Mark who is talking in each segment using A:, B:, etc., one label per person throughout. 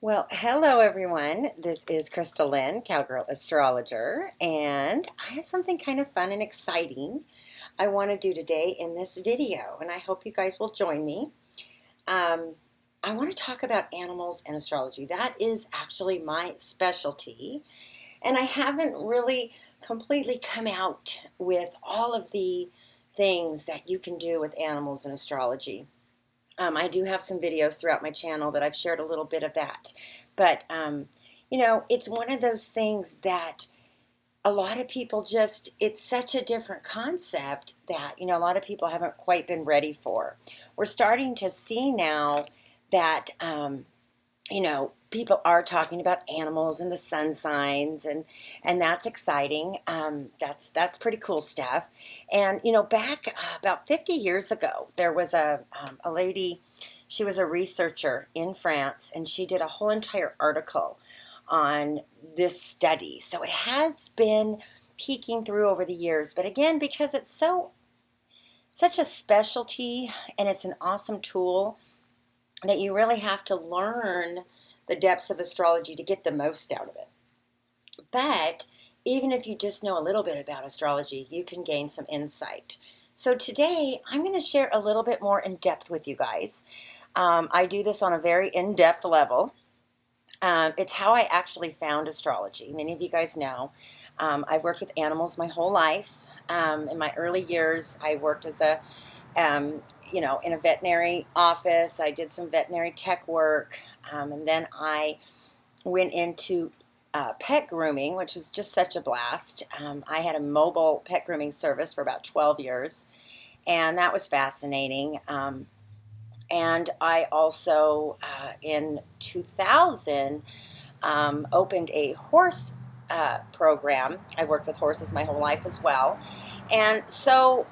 A: Well, hello everyone. This is Chrystal Lynn Cowgirl Astrologer, and I have something kind of fun and exciting I want to do today in this video, and I hope you guys will join me. Um, I want to talk about animals and astrology. That is actually my specialty, and I haven't really completely come out with all of the things that you can do with animals and astrology. I do have some videos throughout my channel that I've shared a little bit of that. But, it's one of those things that a lot of people it's such a different concept that, a lot of people haven't quite been ready for. We're starting to see now that, people are talking about animals and the sun signs, and that's exciting. That's pretty cool stuff. And back about 50 years ago, there was a lady. She was a researcher in France, and she did a whole entire article on this study. So it has been peeking through over the years, but again, because it's such a specialty and it's an awesome tool that you really have to learn the depths of astrology to get the most out of it. But even if you just know a little bit about astrology, you can gain some insight. So today, I'm going to share a little bit more in depth with you guys. I do this on a very in-depth level. It's how I actually found astrology. Many of you guys know I've worked with animals my whole life. In my early years, I worked as in a veterinary office. I did some veterinary tech work, and then I went into pet grooming, which was just such a blast. I had a mobile pet grooming service for about 12 years, and that was fascinating. And I also, in 2000, opened a horse program. I worked with horses my whole life as well. And so,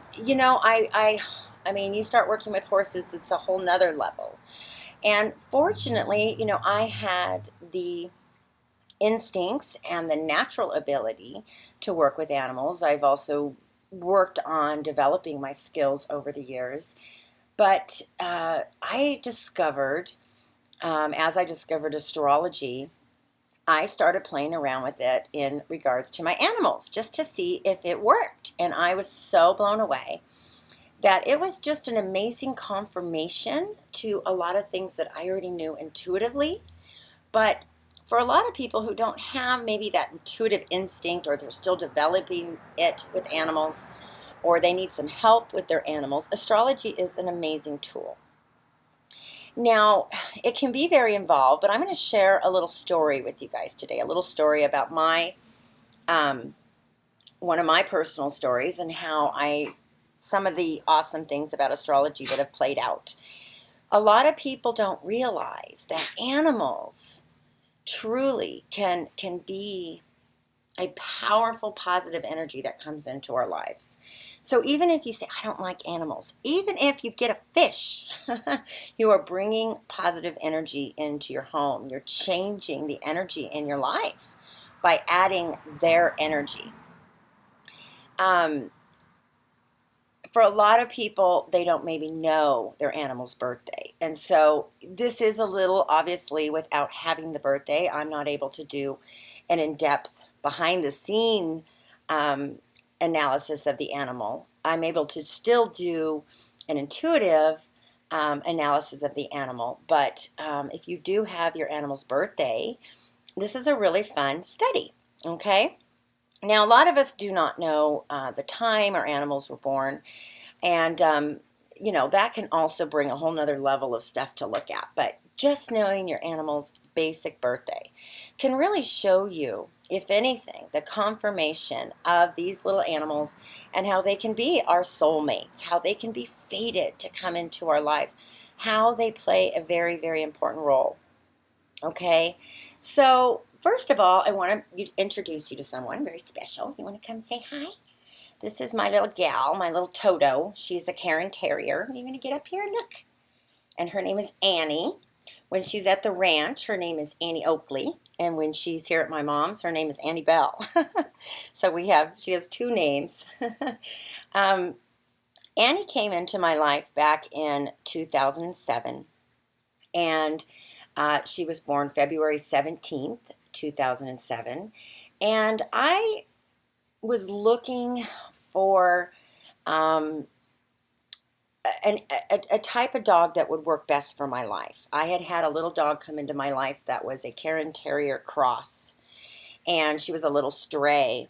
A: I mean, you start working with horses, it's a whole nother level. And fortunately, I had the instincts and the natural ability to work with animals. I've also worked on developing my skills over the years. But I discovered, as I discovered astrology, I started playing around with it in regards to my animals just to see if it worked. And I was so blown away that it was just an amazing confirmation to a lot of things that I already knew intuitively. But for a lot of people who don't have maybe that intuitive instinct, or they're still developing it with animals, or they need some help with their animals, astrology is an amazing tool. Now, it can be very involved, but I'm going to share a little story with you guys today, a little story about one of my personal stories and how some of the awesome things about astrology that have played out. A lot of people don't realize that animals truly can be a powerful positive energy that comes into our lives. So even if you say, I don't like animals, even if you get a fish, you are bringing positive energy into your home. You're changing the energy in your life by adding their energy. For a lot of people, they don't maybe know their animal's birthday. And so this is a little, obviously, without having the birthday, I'm not able to do an in-depth behind the scene analysis of the animal. I'm able to still do an intuitive analysis of the animal. But if you do have your animal's birthday, this is a really fun study, okay? Now, a lot of us do not know the time our animals were born, and, that can also bring a whole nother level of stuff to look at. But just knowing your animal's basic birthday can really show you, if anything, the confirmation of these little animals and how they can be our soulmates, how they can be fated to come into our lives, how they play a very, very important role. Okay, so first of all, I want to introduce you to someone very special. You want to come and say hi? This is my little gal, my little Toto. She's a Cairn Terrier. You're going to get up here and look. And her name is Annie. When she's at the ranch, her name is Annie Oakley. And when she's here at my mom's, her name is Annie Bell. So she has two names. Annie came into my life back in 2007. And She was born February 17th, 2007. And I was looking for um, a type of dog that would work best for my life. I had had a little dog come into my life that was a Cairn Terrier cross, and she was a little stray.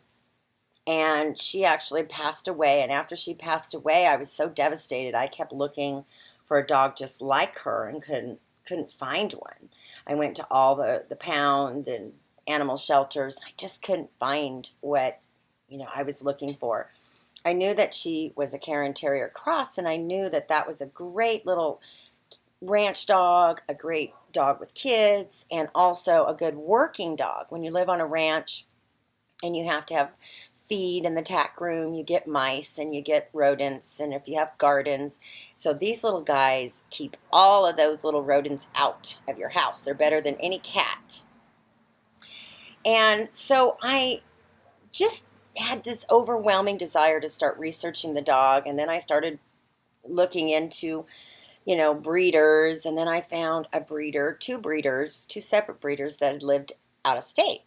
A: And she actually passed away. And after she passed away, I was so devastated. I kept looking for a dog just like her and couldn't find one. I went to all the pound and animal shelters. I just couldn't find what I was looking for. I knew that she was a Cairn Terrier cross, and I knew that that was a great little ranch dog, a great dog with kids, and also a good working dog. When you live on a ranch and you have to have feed in the tack room, you get mice and you get rodents, and if you have gardens. So these little guys keep all of those little rodents out of your house. They're better than any cat. And so I just had this overwhelming desire to start researching the dog, and then I started looking into breeders, and then I found two separate breeders that had lived out of state.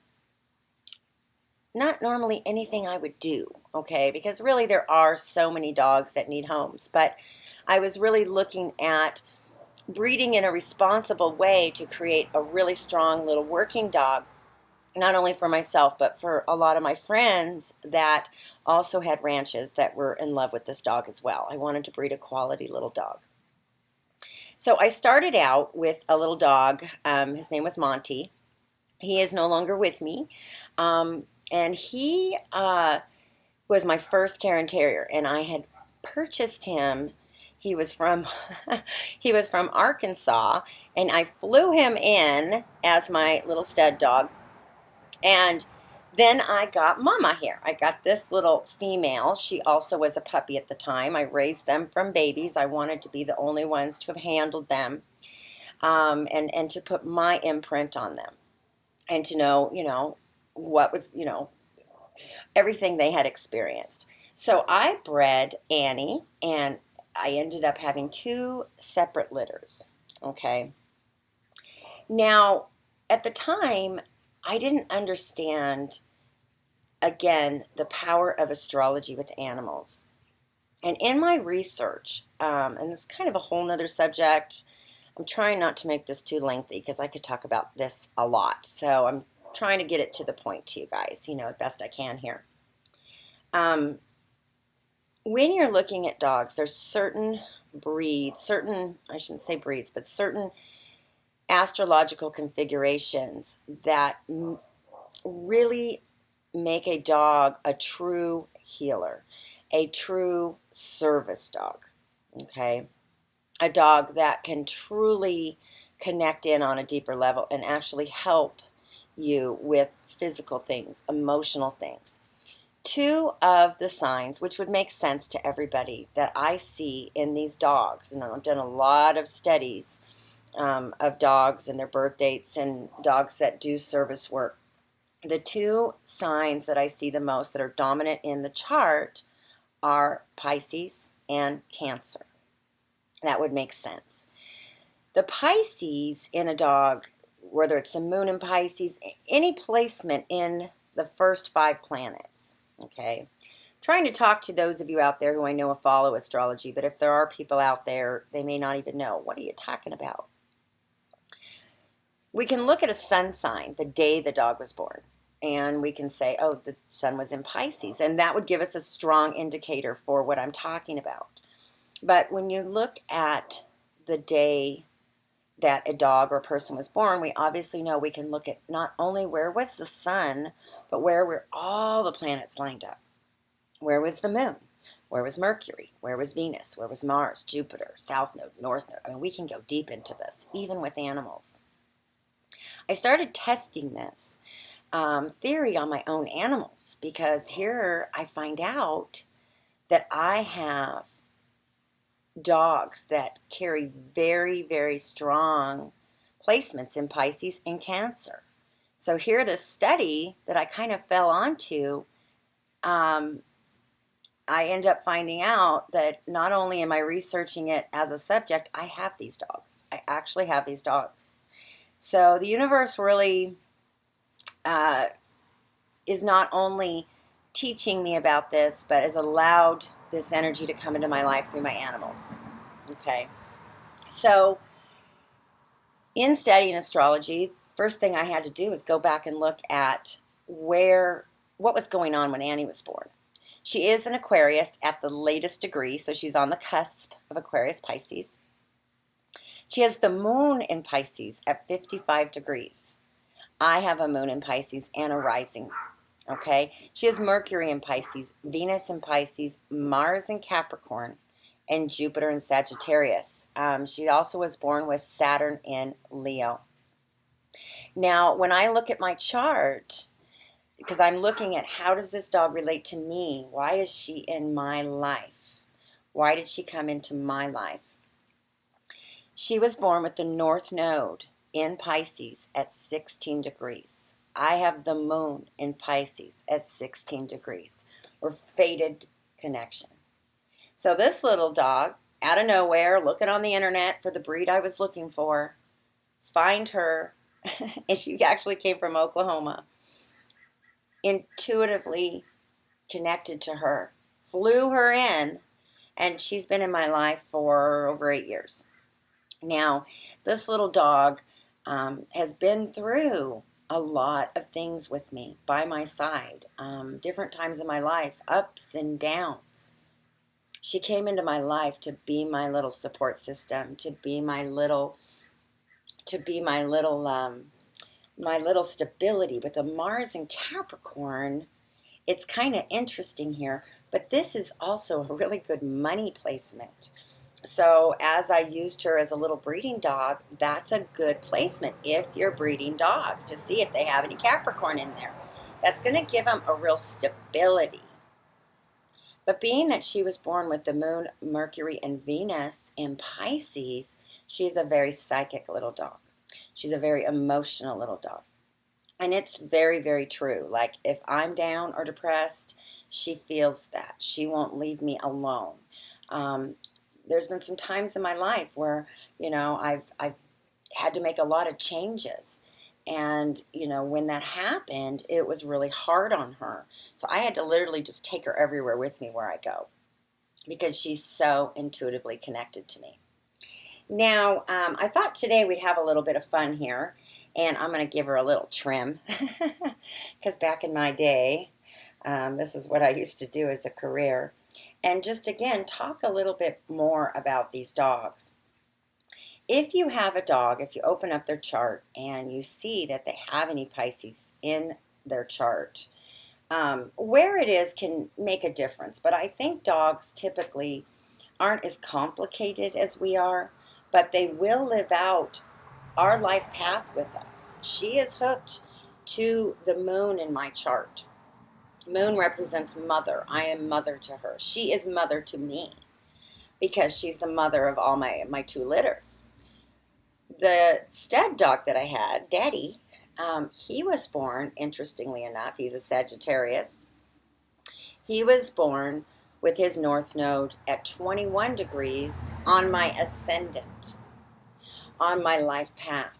A: Not normally anything I would do, okay, because really there are so many dogs that need homes, but I was really looking at breeding in a responsible way to create a really strong little working dog, not only for myself, but for a lot of my friends that also had ranches that were in love with this dog as well. I wanted to breed a quality little dog. So I started out with a little dog. His name was Monty. He is no longer with me. And he was my first Cairn Terrier, and I had purchased him. He was from he was from Arkansas, and I flew him in as my little stud dog. And then I got Mama here. I got this little female. She also was a puppy at the time. I raised them from babies. I wanted to be the only ones to have handled them, and to put my imprint on them, and to know, what was, everything they had experienced. So I bred Annie, and I ended up having two separate litters. Okay. Now, at the time, I didn't understand, again, the power of astrology with animals. And in my research, and it's kind of a whole nother subject, I'm trying not to make this too lengthy because I could talk about this a lot. So I'm trying to get it to the point to you guys, as best I can here. When you're looking at dogs, there's certain breeds, I shouldn't say breeds, but certain astrological configurations that really make a dog a true healer, a true service dog, okay? A dog that can truly connect in on a deeper level and actually help you with physical things, emotional things. Two of the signs, which would make sense to everybody, that I see in these dogs, and I've done a lot of studies of dogs and their birth dates and dogs that do service work. The two signs that I see the most that are dominant in the chart are Pisces and Cancer. That would make sense. The Pisces in a dog, whether it's the moon in Pisces, any placement in the first 5 planets, okay? Trying to talk to those of you out there who I know follow astrology, but if there are people out there, they may not even know. What are you talking about? We can look at a sun sign the day the dog was born, and we can say, oh, the sun was in Pisces, and that would give us a strong indicator for what I'm talking about. But when you look at the day that a dog or a person was born, we obviously know we can look at not only where was the sun, but where were all the planets lined up. Where was the moon? Where was Mercury? Where was Venus? Where was Mars, Jupiter, South Node, North Node? I mean, we can go deep into this, even with animals. I started testing this theory on my own animals because here I find out that I have dogs that carry very, very strong placements in Pisces and Cancer. So here, this study that I kind of fell onto, I end up finding out that not only am I researching it as a subject, I have these dogs. I actually have these dogs. So the universe really uh, is not only teaching me about this, but has allowed this energy to come into my life through my animals. Okay. So in studying astrology, first thing I had to do was go back and look at what was going on when Annie was born. She is an Aquarius at the latest degree, so she's on the cusp of Aquarius Pisces. She has the moon in Pisces at 55 degrees. I have a moon in Pisces and a rising. Okay? She has Mercury in Pisces, Venus in Pisces, Mars in Capricorn, and Jupiter in Sagittarius. She also was born with Saturn in Leo. Now, when I look at my chart, because I'm looking at how does this dog relate to me? Why is she in my life? Why did she come into my life? She was born with the North Node in Pisces at 16 degrees. I have the moon in Pisces at 16 degrees. We're fated connection. So this little dog, out of nowhere, looking on the internet for the breed I was looking for, find her, and she actually came from Oklahoma, intuitively connected to her, flew her in, and she's been in my life for over 8 years. Now, this little dog has been through a lot of things with me, by my side, different times in my life, ups and downs. She came into my life to be my little support system, to be my little stability. With a Mars in Capricorn, it's kind of interesting here, but this is also a really good money placement. So as I used her as a little breeding dog, that's a good placement if you're breeding dogs, to see if they have any Capricorn in there. That's going to give them a real stability. But being that she was born with the moon, Mercury, and Venus in Pisces, she's a very psychic little dog. She's a very emotional little dog. And it's very, very true. Like, if I'm down or depressed, she feels that. She won't leave me alone. There's been some times in my life where, I've had to make a lot of changes. And, when that happened, it was really hard on her. So I had to literally just take her everywhere with me where I go, because she's so intuitively connected to me. Now, I thought today we'd have a little bit of fun here, and I'm going to give her a little trim, because back in my day, this is what I used to do as a career. And just, again, talk a little bit more about these dogs. If you have a dog, if you open up their chart and you see that they have any Pisces in their chart, where it is can make a difference. But I think dogs typically aren't as complicated as we are, but they will live out our life path with us. She is hooked to the moon in my chart. Moon represents mother. I am mother to her. She is mother to me, because she's the mother of all my two litters. The stud dog that I had, Daddy, he was born, interestingly enough, he's a Sagittarius. He was born with his North Node at 21 degrees on my ascendant, on my life path.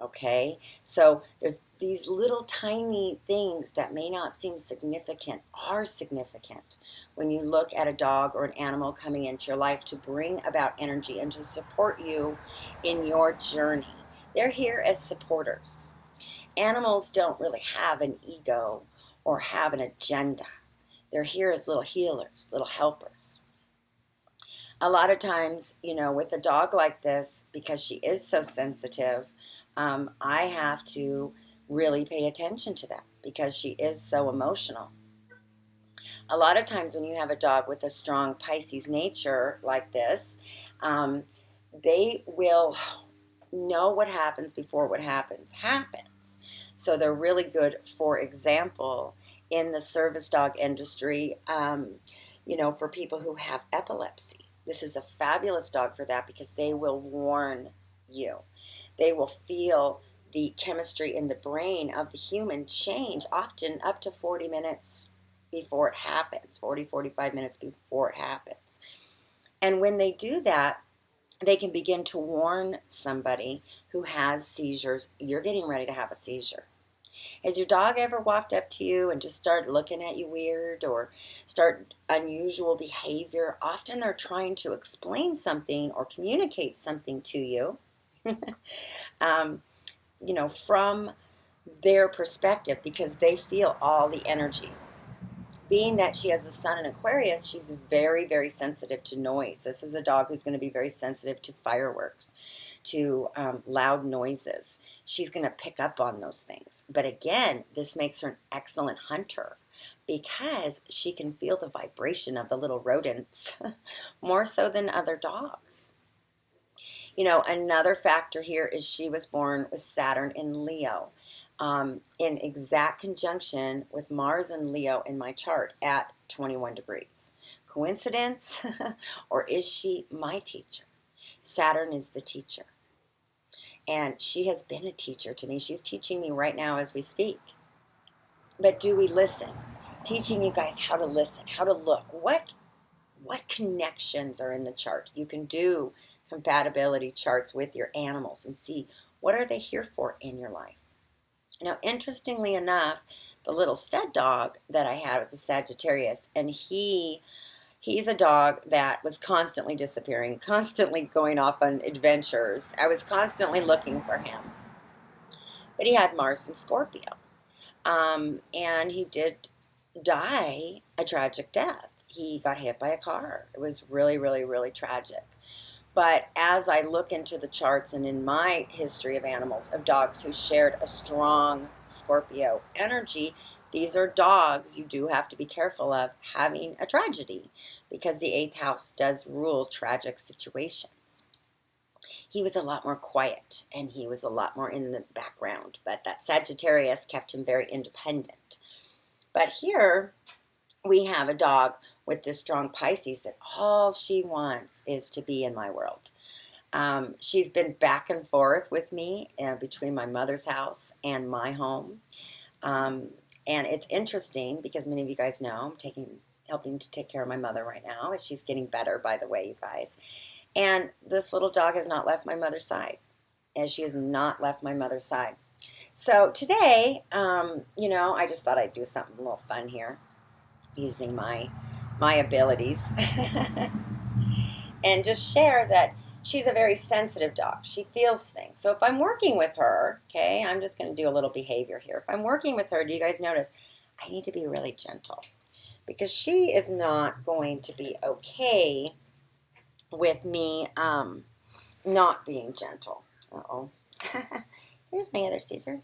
A: Okay? So there's these little tiny things that may not seem significant are significant when you look at a dog or an animal coming into your life to bring about energy and to support you in your journey. They're here as supporters. Animals don't really have an ego or have an agenda. They're here as little healers, little helpers. A lot of times, with a dog like this, because she is so sensitive, I have to really pay attention to that, because she is so emotional. A lot of times when you have a dog with a strong Pisces nature like this, they will know what happens before what happens. So they're really good, for example, in the service dog industry, for people who have epilepsy. This is a fabulous dog for that, because they will warn you. They will feel the chemistry in the brain of the human change, often up to 40 minutes before it happens, 45 minutes before it happens. And when they do that, they can begin to warn somebody who has seizures, you're getting ready to have a seizure. Has your dog ever walked up to you and just started looking at you weird or start unusual behavior? Often they're trying to explain something or communicate something to you, um, from their perspective because they feel all the energy. Being that she has a sun in Aquarius, she's very, very sensitive to noise. This is a dog who's going to be very sensitive to fireworks, to loud noises. She's going to pick up on those things. But again, this makes her an excellent hunter because she can feel the vibration of the little rodents more so than other dogs. Another factor here is she was born with Saturn in Leo, in exact conjunction with Mars and Leo in my chart at 21 degrees. Coincidence? Or is she my teacher? Saturn is the teacher. And she has been a teacher to me. She's teaching me right now as we speak. But do we listen? Teaching you guys how to listen, how to look. What connections are in the chart? You can do compatibility charts with your animals and see what are they here for in your life. Now, interestingly enough, the little stud dog that I had was a Sagittarius, and he's a dog that was constantly disappearing, constantly going off on adventures. I was constantly looking for him. But he had Mars in Scorpio. And he did die a tragic death. He got hit by a car. It was really, really, really tragic. But as I look into the charts and in my history of animals, of dogs who shared a strong Scorpio energy, these are dogs you do have to be careful of having a tragedy because the 8th house does rule tragic situations. He was a lot more quiet and he was a lot more in the background, but that Sagittarius kept him very independent. But here we have a dog with this strong Pisces that all she wants is to be in my world. She's been back and forth with me between my mother's house and my home. And it's interesting because many of you guys know I'm helping to take care of my mother right now. She's getting better, by the way, you guys. And this little dog has not left my mother's side. And she has not left my mother's side. So today, I just thought I'd do something a little fun here using my abilities and just share that she's a very sensitive dog. She feels things. So if I'm working with her, okay, I'm just going to do a little behavior here. If I'm working with her, do you guys notice I need to be really gentle because she is not going to be okay with me not being gentle. Uh-oh. Here's my other Caesar.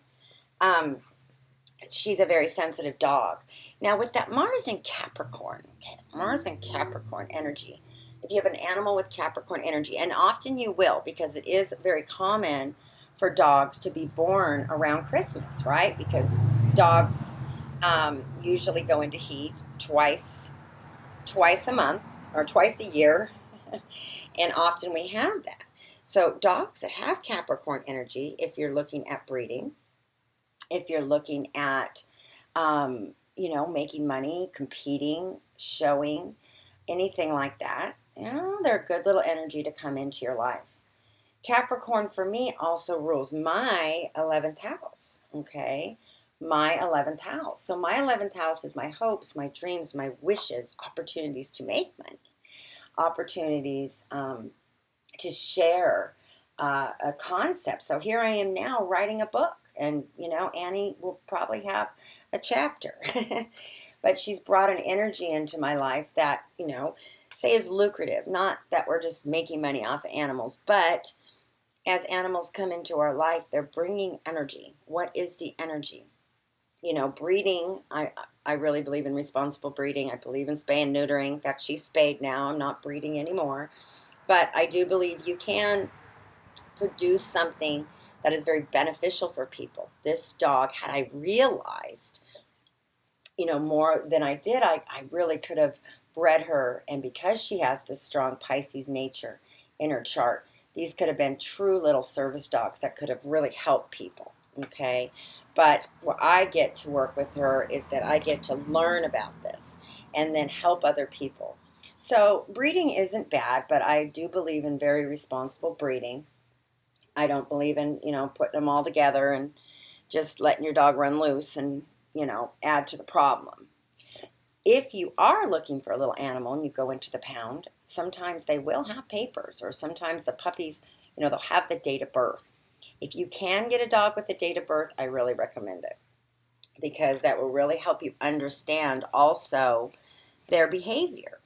A: She's a very sensitive dog. Now, with that Mars in Capricorn, okay, Mars in Capricorn energy, if you have an animal with Capricorn energy, and often you will, because it is very common for dogs to be born around Christmas, right? Because dogs usually go into heat twice a month or twice a year, and often we have that. So dogs that have Capricorn energy, if you're looking at breeding, if you're looking at, making money, competing, showing, anything like that, they're a good little energy to come into your life. Capricorn for me also rules my 11th house, okay? My 11th house. So my 11th house is my hopes, my dreams, my wishes, opportunities to make money, opportunities to share a concept. So here I am now writing a book. And, Annie will probably have a chapter. But she's brought an energy into my life that, say is lucrative. Not that we're just making money off of animals, but as animals come into our life, they're bringing energy. What is the energy? Breeding, I really believe in responsible breeding. I believe in spay and neutering. In fact, she's spayed now. I'm not breeding anymore. But I do believe you can produce something that is very beneficial for people. This dog, had I realized, more than I did, I really could have bred her. And because she has this strong Pisces nature in her chart, these could have been true little service dogs that could have really helped people, okay? But what I get to work with her is that I get to learn about this and then help other people. So breeding isn't bad, but I do believe in very responsible breeding. I don't believe in, putting them all together and just letting your dog run loose and, add to the problem. If you are looking for a little animal and you go into the pound, sometimes they will have papers, or sometimes the puppies, they'll have the date of birth. If you can get a dog with the date of birth, I really recommend it, because that will really help you understand also their behavior.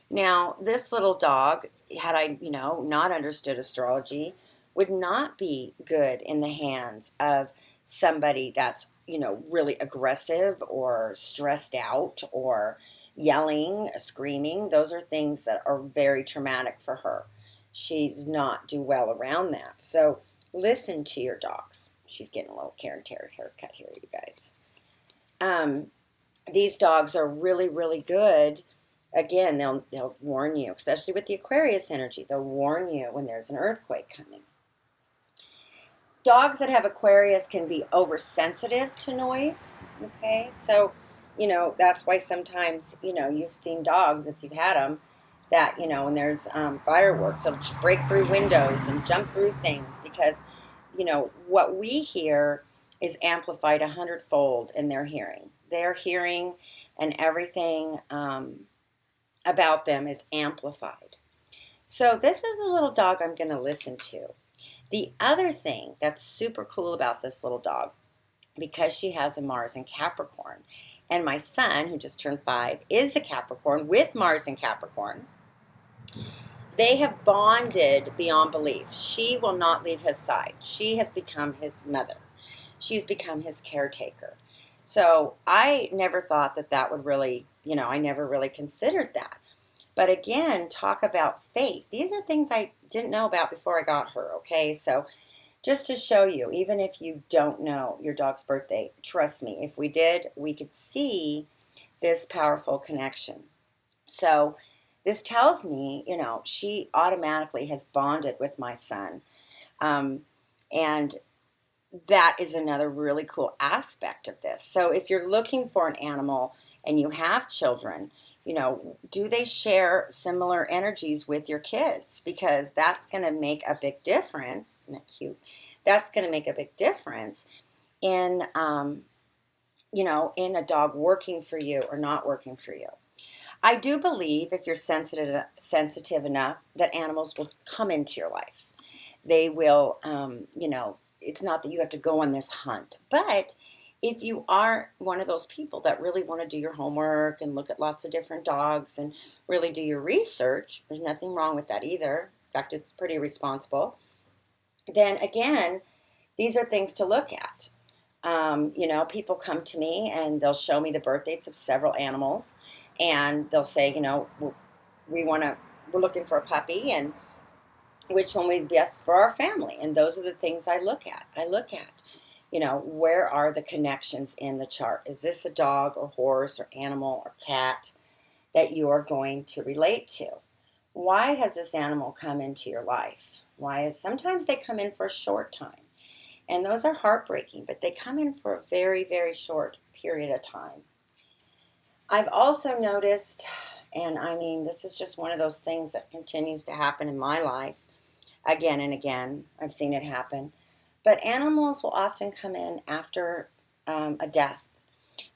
A: Now, this little dog, had I, not understood astrology, would not be good in the hands of somebody that's, really aggressive or stressed out or yelling, screaming. Those are things that are very traumatic for her. She does not do well around that. So listen to your dogs. She's getting a little Karen Terry haircut here, you guys. These dogs are really, really good. Again, they'll warn you, especially with the Aquarius energy. They'll warn you when there's an earthquake coming. Dogs that have Aquarius can be oversensitive to noise. Okay, so that's why sometimes you've seen dogs, if you've had them, that when there's fireworks, they'll break through windows and jump through things, because what we hear is amplified 100-fold in their hearing. Their hearing and everything about them is amplified. So this is a little dog I'm going to listen to. The other thing that's super cool about this little dog, because she has a Mars in Capricorn, and my son, who just turned 5, is a Capricorn with Mars in Capricorn, they have bonded beyond belief. She will not leave his side. She has become his mother. She's become his caretaker. So I never thought that would really, I never really considered that. But again, talk about faith. These are things I didn't know about before I got her, okay? So just to show you, even if you don't know your dog's birthday, trust me, if we did, we could see this powerful connection. So this tells me, she automatically has bonded with my son. And that is another really cool aspect of this. So if you're looking for an animal and you have children, do they share similar energies with your kids? Because that's going to make a big difference. Isn't that cute? That's going to make a big difference in, in a dog working for you or not working for you. I do believe if you're sensitive enough, that animals will come into your life. They will, it's not that you have to go on this hunt, but if you are one of those people that really want to do your homework and look at lots of different dogs and really do your research, there's nothing wrong with that either. In fact, it's pretty responsible. Then again, these are things to look at. People come to me and they'll show me the birth dates of several animals, and they'll say, we're looking for a puppy, and which one would be best for our family. And those are the things I look at. Where are the connections in the chart? Is this a dog or horse or animal or cat that you are going to relate to? Why has this animal come into your life? Sometimes they come in for a short time, and those are heartbreaking, but they come in for a very, very short period of time. I've also noticed, and this is just one of those things that continues to happen in my life again and again. I've seen it happen. But animals will often come in after a death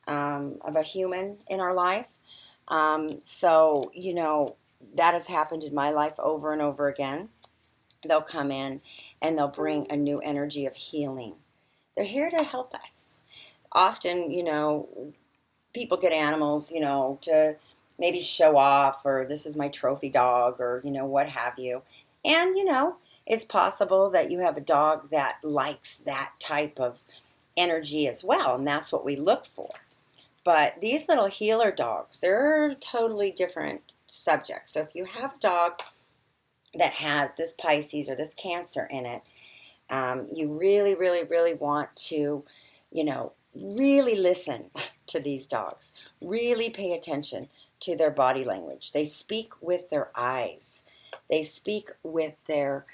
A: of a human in our life. So that has happened in my life over and over again. They'll come in and they'll bring a new energy of healing. They're here to help us. Often, people get animals, to maybe show off, or this is my trophy dog, or, what have you. And, it's possible that you have a dog that likes that type of energy as well, and that's what we look for. But these little healer dogs, they're totally different subjects. So if you have a dog that has this Pisces or this Cancer in it, you really, really, really want to, really listen to these dogs. Really pay attention to their body language. They speak with their eyes. They speak with their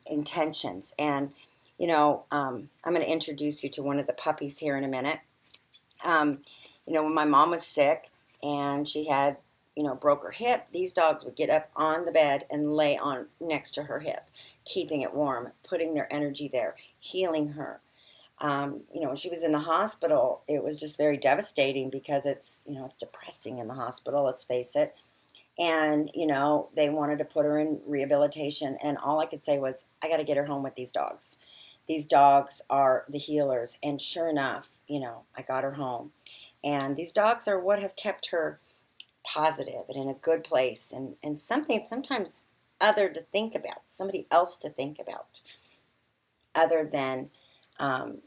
A: intentions. And, I'm going to introduce you to one of the puppies here in a minute. When my mom was sick and she had broke her hip, these dogs would get up on the bed and lay on next to her hip, keeping it warm, putting their energy there, healing her. When she was in the hospital, it was just very devastating because it's depressing in the hospital, let's face it. And, they wanted to put her in rehabilitation. And all I could say was, I got to get her home with these dogs. These dogs are the healers. And sure enough, I got her home. And these dogs are what have kept her positive and in a good place, and something sometimes other to think about, somebody else to think about, other than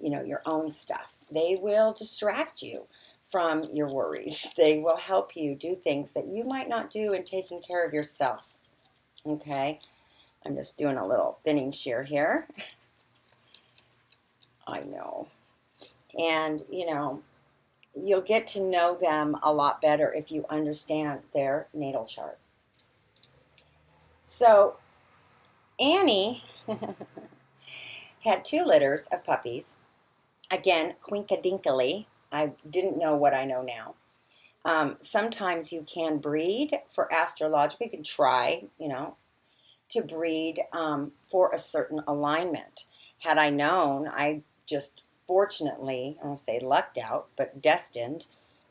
A: your own stuff. They will distract you from your worries. They will help you do things that you might not do in taking care of yourself. Okay, I'm just doing a little thinning shear here. I know. And you'll get to know them a lot better if you understand their natal chart. So Annie had 2 litters of puppies. Again, quinkadinkily. I didn't know what I know now. Sometimes you can breed for astrological. You can try, to breed for a certain alignment. Had I known, I just fortunately, I won't say lucked out, but destined.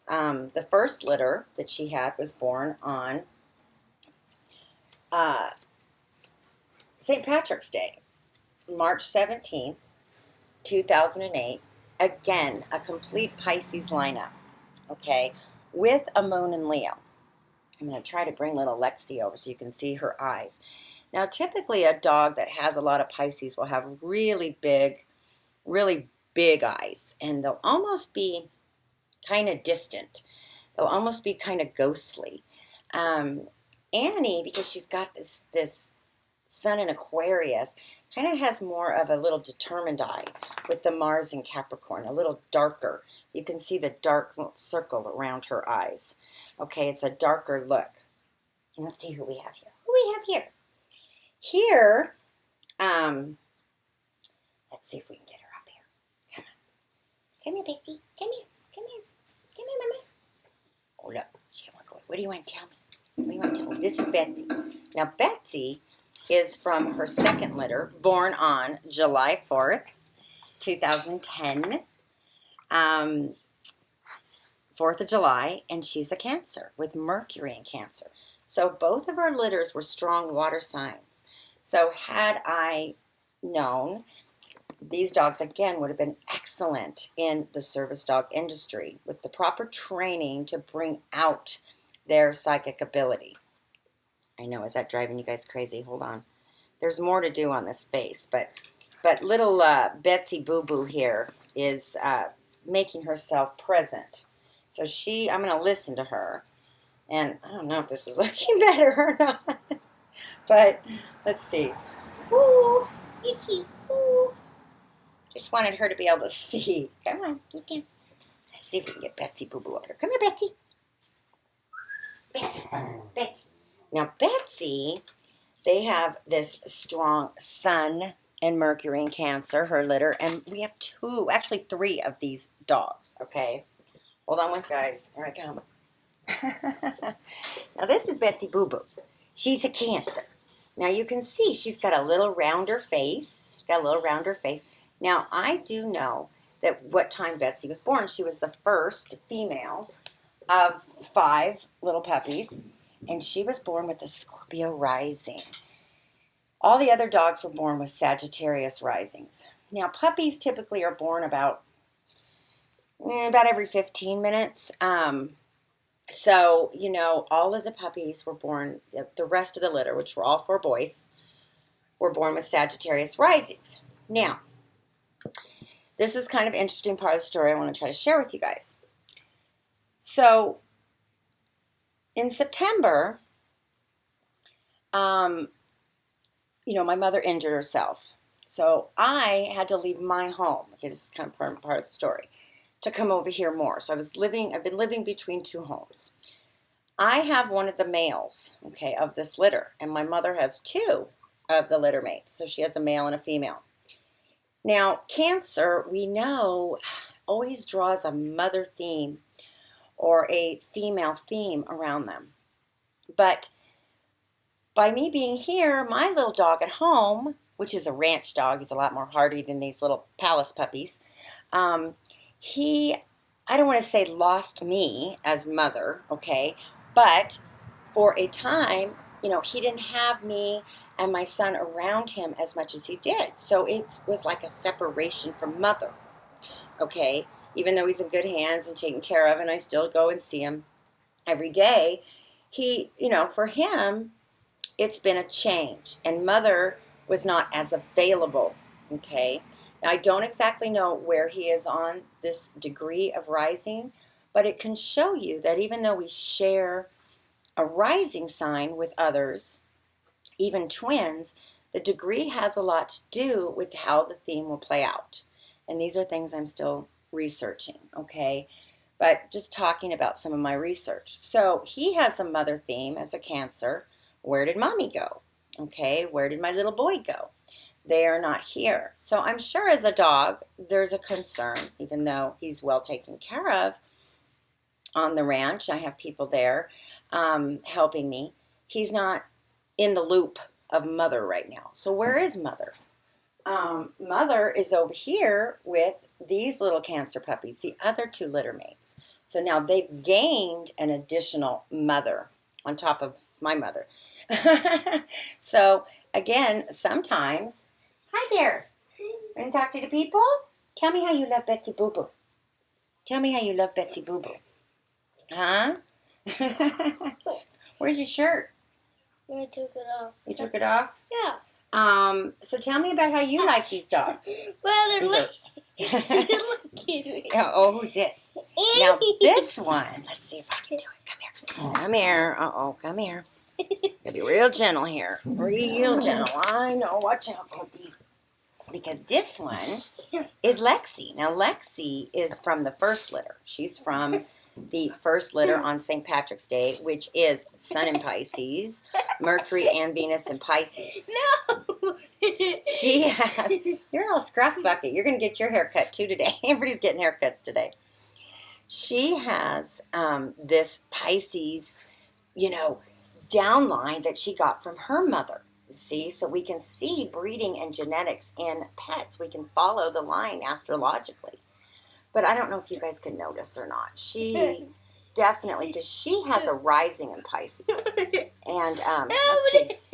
A: The first litter that she had was born on St. Patrick's Day, March 17th, 2008. Again, a complete Pisces lineup, okay, with a moon in Leo. I'm going to try to bring little Lexi over so you can see her eyes. Now, typically a dog that has a lot of Pisces will have really big eyes, and they'll almost be kind of distant. They'll almost be kind of ghostly. Annie, because she's got this sun in Aquarius, kind of has more of a little determined eye with the Mars in Capricorn, a little darker. You can see the dark little circle around her eyes. Okay, it's a darker look. And let's see who we have here. Who we have here? Here, let's see if we can get her up here. Come here, Betsy. Come here. Come here. Come here, Mama. Oh, look. She won't go away. What do you want to tell me? What do you want to tell me? This is Betsy. Now, Betsy is from her second litter, born on July 4th, 2010. 4th of July, and she's a Cancer with Mercury in Cancer. So both of our litters were strong water signs. So had I known, these dogs, again, would have been excellent in the service dog industry with the proper training to bring out their psychic ability. I know, is that driving you guys crazy? Hold on. There's more to do on this face, but little Betsy Boo Boo here is making herself present. So I'm going to listen to her, and I don't know if this is looking better or not, but let's see. Ooh, Betsy, ooh. Just wanted her to be able to see. Come on, you can. Let's see if we can get Betsy Boo Boo up here. Come here, Betsy. Betsy. Now, Betsy, they have this strong sun and Mercury in Cancer, her litter, and we have 2, actually 3 of these dogs, okay? Hold on one, guys. Here I come. Now, this is Betsy Boo Boo. She's a Cancer. Now, you can see she's got a little rounder face. Now, I do know that what time Betsy was born, she was the first female of 5 little puppies, and she was born with a Scorpio rising. All the other dogs were born with Sagittarius risings. Now, puppies typically are born about every 15 minutes. So, all of the puppies were born, the rest of the litter, which were all 4 boys, were born with Sagittarius risings. Now, this is kind of an interesting part of the story I want to try to share with you guys. So, in September, my mother injured herself. So I had to leave my home. Okay, this is kind of part of the story, to come over here more. So I've been living between 2 homes. I have one of the males, okay, of this litter, and my mother has 2 of the litter mates. So she has a male and a female. Now, Cancer, we know, always draws a mother theme or a female theme around them. But by me being here, my little dog at home, which is a ranch dog, he's a lot more hardy than these little palace puppies. He, I don't want to say lost me as mother, okay, but for a time, he didn't have me and my son around him as much as he did. So it was like a separation from mother, okay, even though he's in good hands and taken care of, and I still go and see him every day. For him, it's been a change, and mother was not as available, okay? Now, I don't exactly know where he is on this degree of rising, but it can show you that even though we share a rising sign with others, even twins, the degree has a lot to do with how the theme will play out. And these are things I'm still researching, okay? But just talking about some of my research. So he has a mother theme as a Cancer. Where did mommy go? Okay, where did my little boy go? They are not here. So I'm sure as a dog, there's a concern, even though he's well taken care of on the ranch. I have people there helping me. He's not in the loop of mother right now. So where is mother? Mother is over here with these little Cancer puppies, the other two litter mates. So now they've gained an additional mother on top of my mother. So again, sometimes, hi there, want to talk to the people? Tell me how you love Betsy Boo Boo. Tell me how you love Betsy Boo Boo. Huh? Where's your shirt?
B: I took it off.
A: You took it off?
B: Yeah.
A: So tell me about how you like these dogs.
B: Well, they're
A: They're
B: looking at me.
A: Oh, who's this? Now this one, let's see if I can do it. Come here. Come here. Uh-oh, come here. Gotta be real gentle here. Real gentle. I know. Watch out, Cody. Because this one is Lexi. Now, Lexi is from the first litter. She's from the first litter on St. Patrick's Day, which is Sun in Pisces, Mercury and Venus in Pisces.
B: No.
A: She has, you're a little scruff bucket. You're going to get your hair cut too today. Everybody's getting haircuts today. She has this Pisces, downline that she got from her mother. See, so we can see breeding and genetics in pets. We can follow the line astrologically. But I don't know if you guys can notice or not. She definitely, because she has a rising in Pisces. And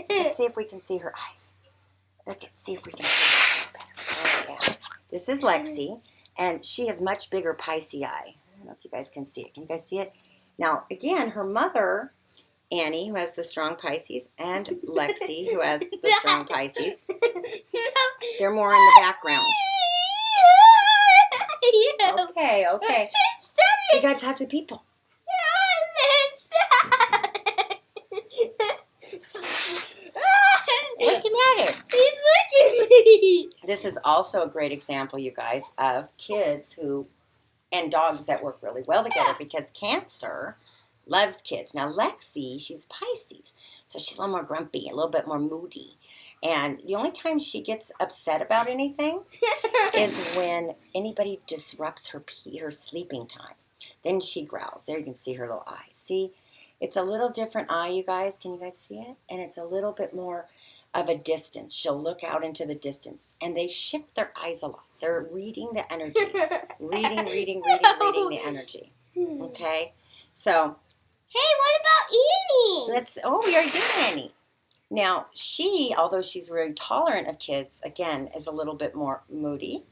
A: let's see if we can see her eyes. See if we can see her eyes better. Oh, yeah. This is Lexi, and she has much bigger Pisces eye. I don't know if you guys can see it. Can you guys see it? Now, again, her mother, Annie, who has the strong Pisces, and Lexi, who has the strong Pisces, they're more in the background. Okay. You gotta talk to people. What's the matter?
B: He's looking at me.
A: This is also a great example, you guys, of kids and dogs that work really well together, because Cancer loves kids. Now, Lexi, she's Pisces, so she's a little more grumpy, a little bit more moody. And the only time she gets upset about anything is when anybody disrupts her sleeping time. Then she growls. There you can see her little eyes. See, it's a little different eye, you guys. Can you guys see it? And it's a little bit more of a distance. She'll look out into the distance, and they shift their eyes a lot. They're reading the energy. reading the energy. Okay? So,
B: hey, what about Annie?
A: we already did Annie. Now, she, although she's very tolerant of kids, again, is a little bit more moody.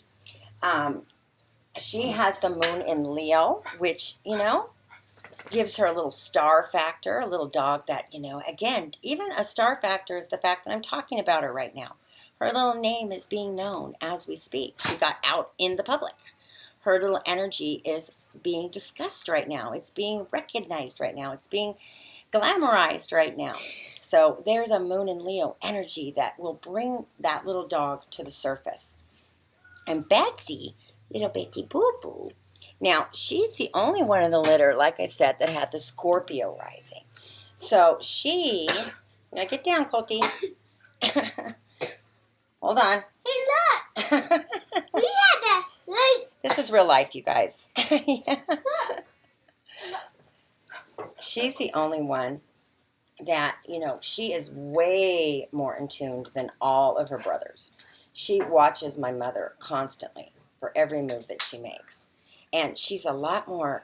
A: She has the moon in Leo, which, gives her a little star factor, a little dog that, again, even a star factor is the fact that I'm talking about her right now. Her little name is being known as we speak. She got out in the public. Her little energy is being discussed right now. It's being recognized right now. It's being glamorized right now. So there's a moon in Leo energy that will bring that little dog to the surface. And Betsy, little Betsy Boo Boo, now she's the only one in the litter, like I said, that had the Scorpio rising. So now get down, Colty. Hold on.
B: Hey, look. We had that.
A: This is real life, you guys. Yeah. She's the only one that, she is way more in tune than all of her brothers. She watches my mother constantly for every move that she makes. And she's a lot more,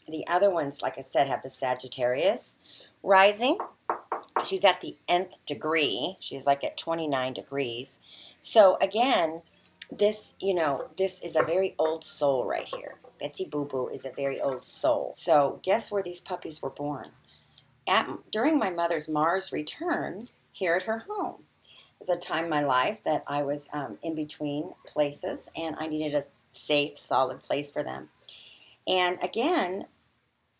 A: the other ones, like I said, have the Sagittarius rising. She's at the nth degree. She's like at 29 degrees. So again, this is a very old soul right here. Betsy Boo Boo is a very old soul. So guess where these puppies were born? During my mother's Mars return here at her home. It was a time in my life that I was in between places, and I needed a safe, solid place for them. And again,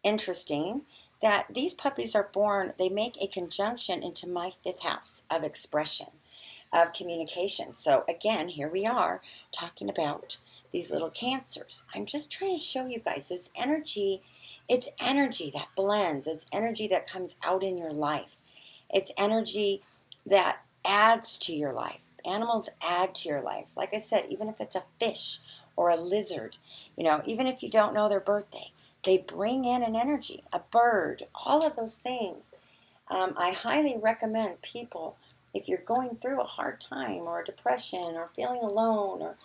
A: interesting that these puppies are born, they make a conjunction into my fifth house of expression, of communication. So again, here we are talking about these little cancers. I'm just trying to show you guys this energy. It's energy that blends. It's energy that comes out in your life. It's energy that adds to your life. Animals add to your life. Like I said, even if it's a fish or a lizard, even if you don't know their birthday, they bring in an energy, a bird, all of those things. I highly recommend people, if you're going through a hard time or a depression or feeling alone, or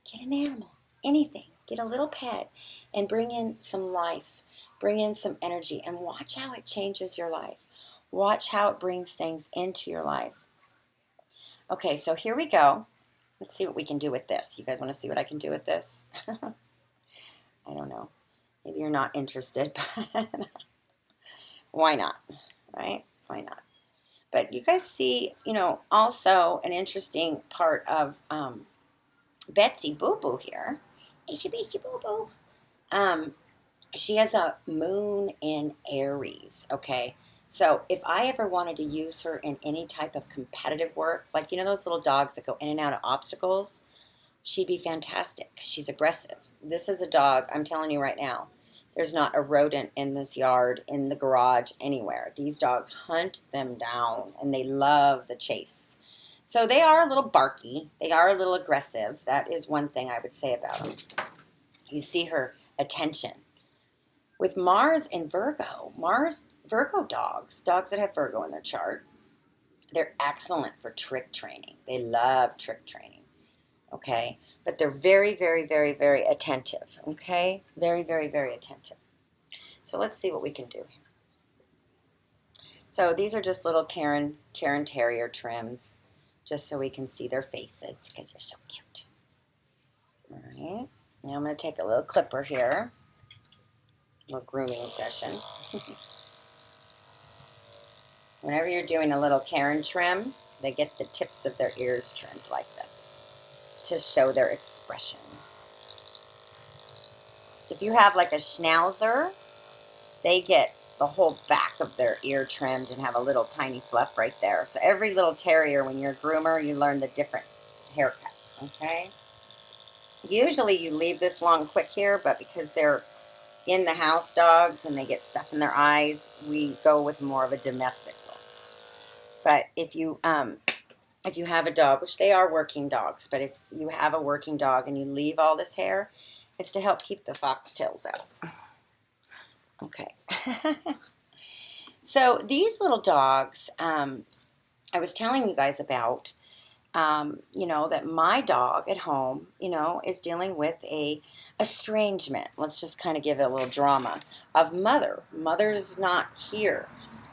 A: get an animal, anything. Get a little pet and bring in some life, bring in some energy, and watch how it changes your life. Watch how it brings things into your life. Okay, so here we go. Let's see what we can do with this. You guys want to see what I can do with this? I don't know. Maybe you're not interested, but why not, right? Why not? But you guys see, also an interesting part of Betsy Boo Boo here. Itchy Beachy Boo Boo. She has a moon in Aries, okay? So if I ever wanted to use her in any type of competitive work, like, those little dogs that go in and out of obstacles, she'd be fantastic because she's aggressive. This is a dog, I'm telling you right now, there's not a rodent in this yard, in the garage, anywhere. These dogs hunt them down, and they love the chase. So they are a little barky. They are a little aggressive. That is one thing I would say about them. You see her attention. With Mars in Virgo, Virgo dogs that have Virgo in their chart, they're excellent for trick training. They love trick training, okay? But they're very, very, very, very attentive, okay? Very, very, very attentive. So let's see what we can do here. So these are just little Karen Terrier trims, just so we can see their faces because they're so cute. All right. Now I'm going to take a little clipper here. A little grooming session. Whenever you're doing a little Karen trim, they get the tips of their ears trimmed like this to show their expression. If you have like a schnauzer, they get the whole back of their ear trimmed and have a little tiny fluff right there. So every little terrier, when you're a groomer, you learn the different haircuts, okay? Usually you leave this long quick here, but because they're in the house dogs and they get stuff in their eyes, we go with more of a domestic look. But if you have a dog, which they are working dogs, but if you have a working dog and you leave all this hair, it's to help keep the foxtails out. Okay. So these little dogs, I was telling you guys about, that my dog at home, is dealing with a estrangement. Let's just kind of give it a little drama of mother. Mother's not here.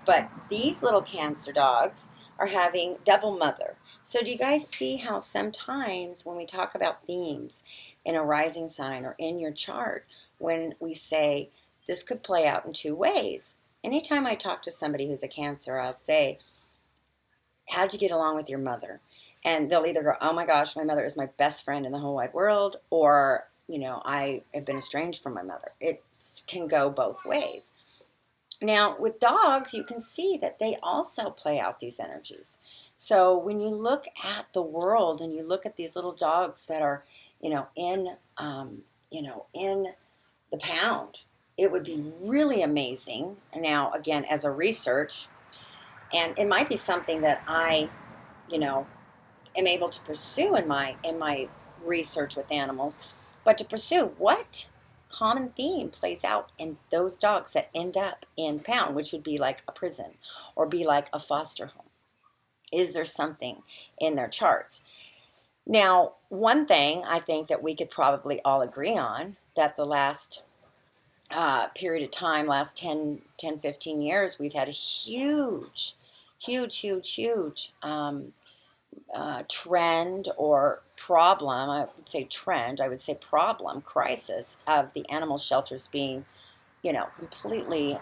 A: But these little Cancer dogs are having double mother. So do you guys see how sometimes when we talk about themes in a rising sign or in your chart, when we say this could play out in two ways? Anytime I talk to somebody who's a Cancer, I'll say, how'd you get along with your mother? And they'll either go, oh my gosh, my mother is my best friend in the whole wide world, or, I have been estranged from my mother. It can go both ways. Now, with dogs, you can see that they also play out these energies. So when you look at the world and you look at these little dogs that are, in the pound, it would be really amazing. Now, again, as a research, and it might be something that I, am able to pursue in my research with animals, but to pursue what common theme plays out in those dogs that end up in pound, which would be like a prison or be like a foster home. Is there something in their charts? Now, one thing I think that we could probably all agree on, that the last period of time, last 10, 15 years, we've had a huge trend or problem. I would say trend, I would say problem, crisis of the animal shelters being, completely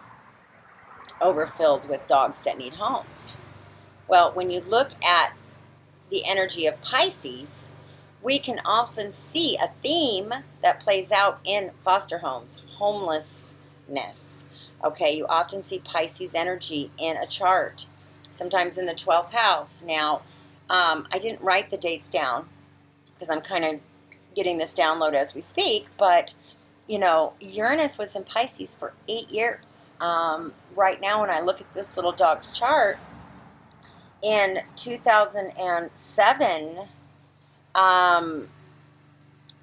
A: overfilled with dogs that need homes. Well, when you look at the energy of Pisces, we can often see a theme that plays out in foster homes, homelessness. Okay, you often see Pisces energy in a chart, sometimes in the 12th house. Now, I didn't write the dates down because I'm kind of getting this download as we speak, but Uranus was in Pisces for 8 years. Right now, when I look at this little dog's chart, in 2007,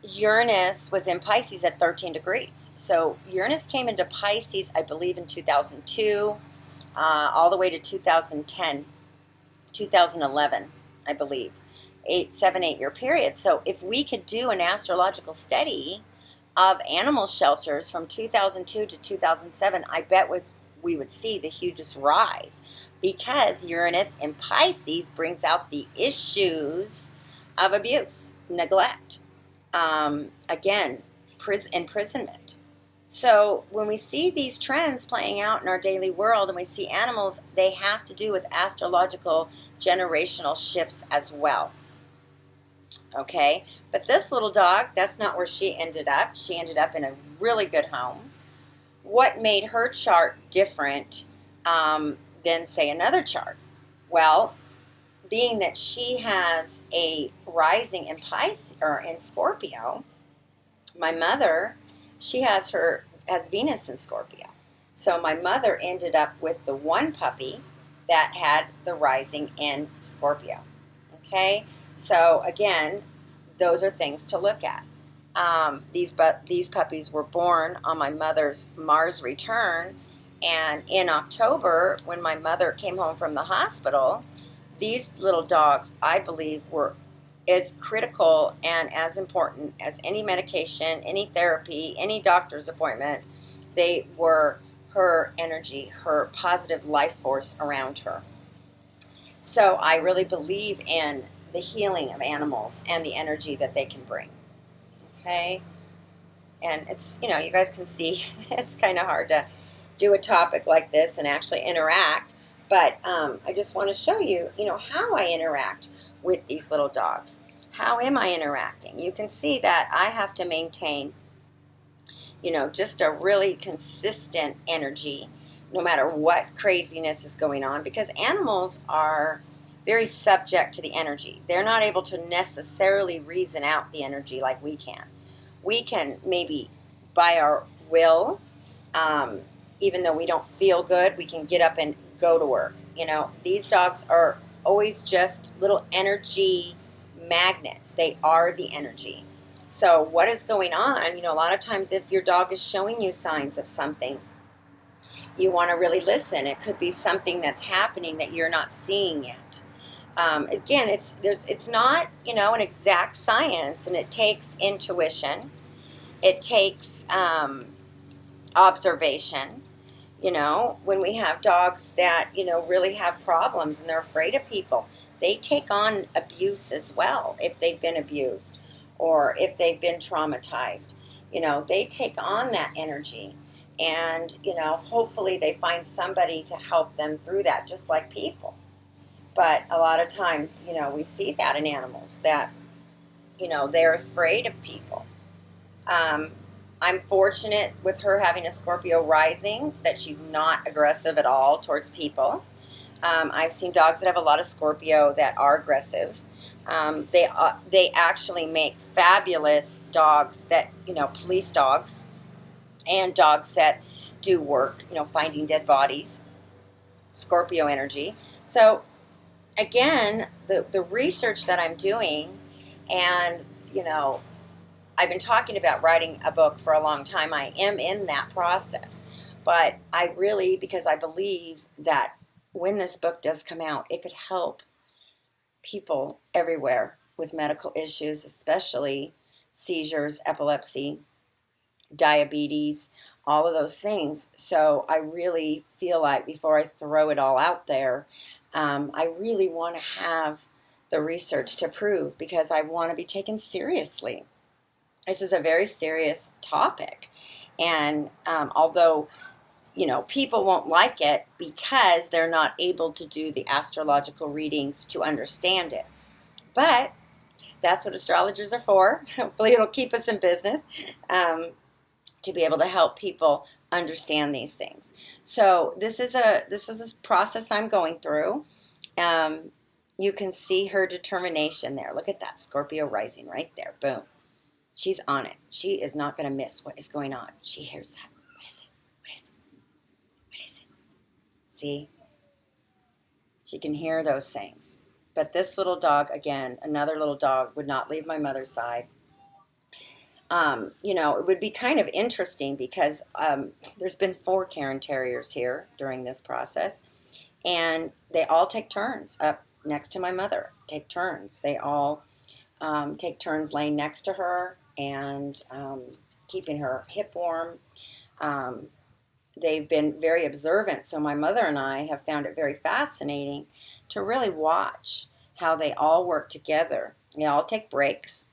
A: Uranus was in Pisces at 13 degrees. So Uranus came into Pisces, I believe, in 2002, all the way to 2010, 2011, I believe. 8 year period. So if we could do an astrological study of animal shelters from 2002 to 2007, I bet we would see the hugest rise, because Uranus in Pisces brings out the issues of abuse, neglect, again, imprisonment. So when we see these trends playing out in our daily world and we see animals, they have to do with astrological generational shifts as well. Okay, but this little dog, that's not where she ended up. She ended up in a really good home. What made her chart different than, say, another chart? Well, being that she has a rising in Pisces or in Scorpio, my mother, she has Venus in Scorpio. So my mother ended up with the one puppy that had the rising in Scorpio. Okay, so again, those are things to look at. These puppies were born on my mother's Mars return, and in October, when my mother came home from the hospital, these little dogs, I believe, were as critical and as important as any medication, any therapy, any doctor's appointment. They were her energy, her positive life force around her. So I really believe in the healing of animals and the energy that they can bring. Okay? And it's, you guys can see it's kind of hard to do a topic like this and actually interact. But I just want to show you, how I interact with these little dogs. How am I interacting? You can see that I have to maintain, just a really consistent energy no matter what craziness is going on, because animals are very subject to the energy. They're not able to necessarily reason out the energy like we can. We can maybe, by our will, even though we don't feel good, we can get up and go to work. These dogs are always just little energy magnets. They are the energy. So what is going on? A lot of times if your dog is showing you signs of something, you want to really listen. It could be something that's happening that you're not seeing yet. Again, it's not, an exact science, and it takes intuition. It takes observation. When we have dogs that, really have problems and they're afraid of people, they take on abuse as well if they've been abused or if they've been traumatized. They take on that energy, and, hopefully they find somebody to help them through that, just like people. But a lot of times, we see that in animals that, they're afraid of people. I'm fortunate with her having a Scorpio rising that she's not aggressive at all towards people. I've seen dogs that have a lot of Scorpio that are aggressive. They actually make fabulous dogs that, police dogs and dogs that do work, finding dead bodies, Scorpio energy. So again, the research that I'm doing and, I've been talking about writing a book for a long time. I am in that process. But I really, because I believe that when this book does come out, it could help people everywhere with medical issues, especially seizures, epilepsy, diabetes, all of those things. So I really feel like before I throw it all out there, I really want to have the research to prove because I want to be taken seriously. This is a very serious topic. And although, people won't like it because they're not able to do the astrological readings to understand it. But that's what astrologers are for. Hopefully, it'll keep us in business to be able to help people understand these things. So this is a process I'm going through. Um, you can see her determination there. Look at that Scorpio rising right there. Boom. She's on it. She is not going to miss what is going on. She hears that. What is it? What is it? What is it? See? She can hear those things. But this little dog, again, another little dog, would not leave my mother's side. It would be kind of interesting because there's been 4 Karen Terriers here during this process, and they all take turns up next to my mother. Take turns. They all take turns laying next to her and keeping her hip warm. They've been very observant, so my mother and I have found it very fascinating to really watch how they all work together. They all take breaks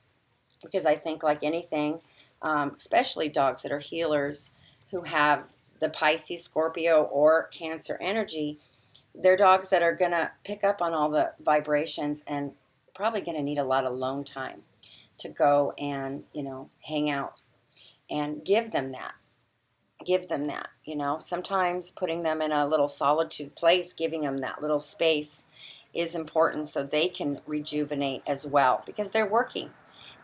A: because I think, like anything, especially dogs that are healers who have the Pisces, Scorpio, or Cancer energy, they're dogs that are going to pick up on all the vibrations and probably going to need a lot of alone time to go and, hang out and give them that. Sometimes putting them in a little solitude place, giving them that little space is important so they can rejuvenate as well because they're working.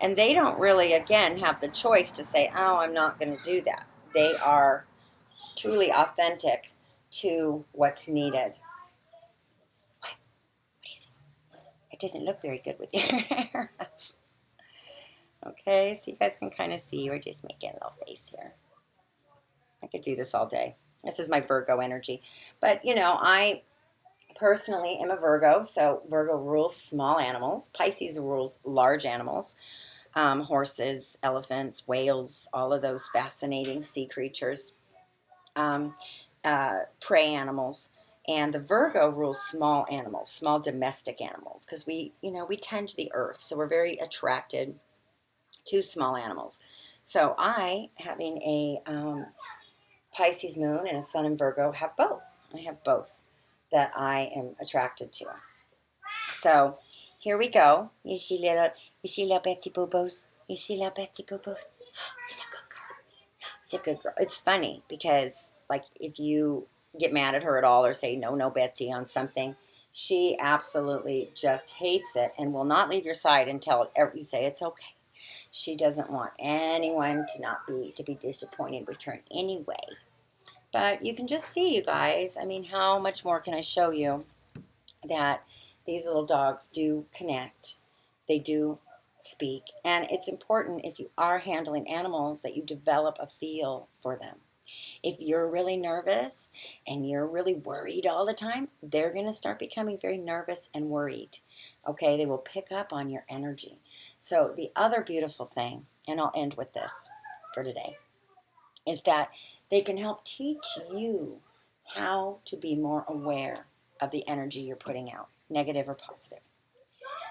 A: And they don't really, again, have the choice to say, oh, I'm not going to do that. They are truly authentic to what's needed. What is it? It doesn't look very good with your hair. Okay, so you guys can kind of see. We're just making a little face here. I could do this all day. This is my Virgo energy. But, I personally am a Virgo, so Virgo rules small animals. Pisces rules large animals. Horses, elephants, whales, all of those fascinating sea creatures, prey animals. And the Virgo rules small animals, small domestic animals, because we tend to the earth, so we're very attracted to small animals. So I, having a Pisces moon and a sun in Virgo, have both. I have both that I am attracted to. So here we go. You see little Betsy Boobos? You see little Betsy Boobos? She's a good girl. She's a good girl. It's funny because, like, if you get mad at her at all or say no Betsy on something, she absolutely just hates it and will not leave your side until you say it's okay. She doesn't want anyone to be disappointed with her in any way. But you can just see, you guys, how much more can I show you that these little dogs do connect. They do speak. And it's important, if you are handling animals, that you develop a feel for them. If you're really nervous and you're really worried all the time, they're going to start becoming very nervous and worried. Okay, they will pick up on your energy. So the other beautiful thing, and I'll end with this for today, is that they can help teach you how to be more aware of the energy you're putting out, negative or positive.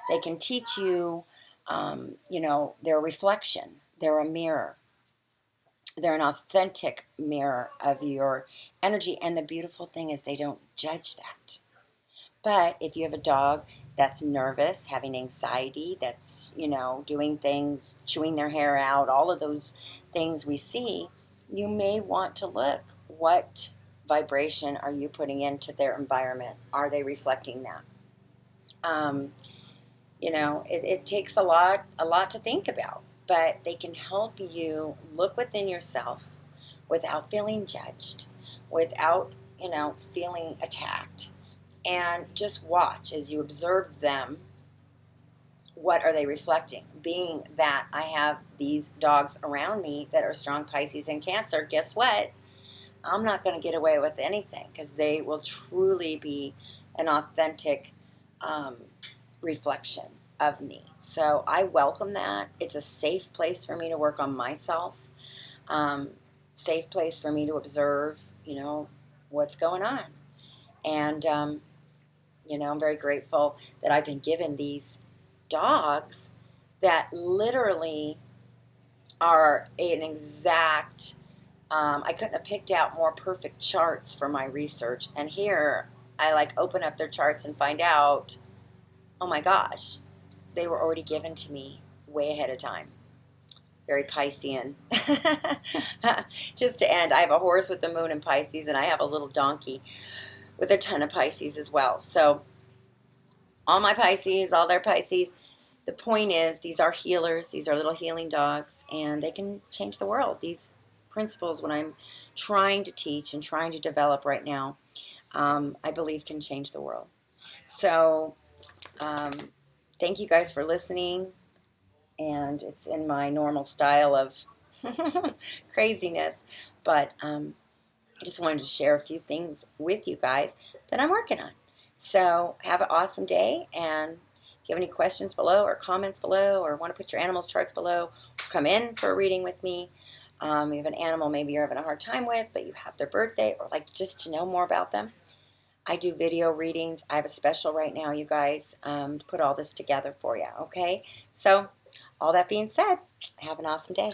A: They can teach you, they're a reflection. They're a mirror. They're an authentic mirror of your energy. And the beautiful thing is they don't judge that. But if you have a dog that's nervous, having anxiety, that's, doing things, chewing their hair out, all of those things we see, you may want to look, what vibration are you putting into their environment? Are they reflecting that? It takes a lot to think about, but they can help you look within yourself without feeling judged, without, feeling attacked, and just watch as you observe them what are they reflecting? Being that I have these dogs around me that are strong Pisces and Cancer, guess what? I'm not going to get away with anything because they will truly be an authentic um, reflection of me. So I welcome that. It's a safe place for me to work on myself, um, safe place for me to observe, what's going on. And, I'm very grateful that I've been given these dogs that literally are an exact, I couldn't have picked out more perfect charts for my research. And here I open up their charts and find out, oh my gosh, they were already given to me way ahead of time. Very Piscean. Just to end, I have a horse with the moon in Pisces, and I have a little donkey with a ton of Pisces as well. So all my Pisces, all their Pisces, the point is these are healers. These are little healing dogs, and they can change the world. These principles, what I'm trying to teach and trying to develop right now, I believe can change the world. So thank you guys for listening. And it's in my normal style of craziness. But I just wanted to share a few things with you guys that I'm working on. So have an awesome day. And if you have any questions below or comments below or want to put your animals charts below, come in for a reading with me. You have an animal maybe you're having a hard time with, but you have their birthday or just to know more about them. I do video readings. I have a special right now, you guys, to put all this together for you, okay? So all that being said, have an awesome day.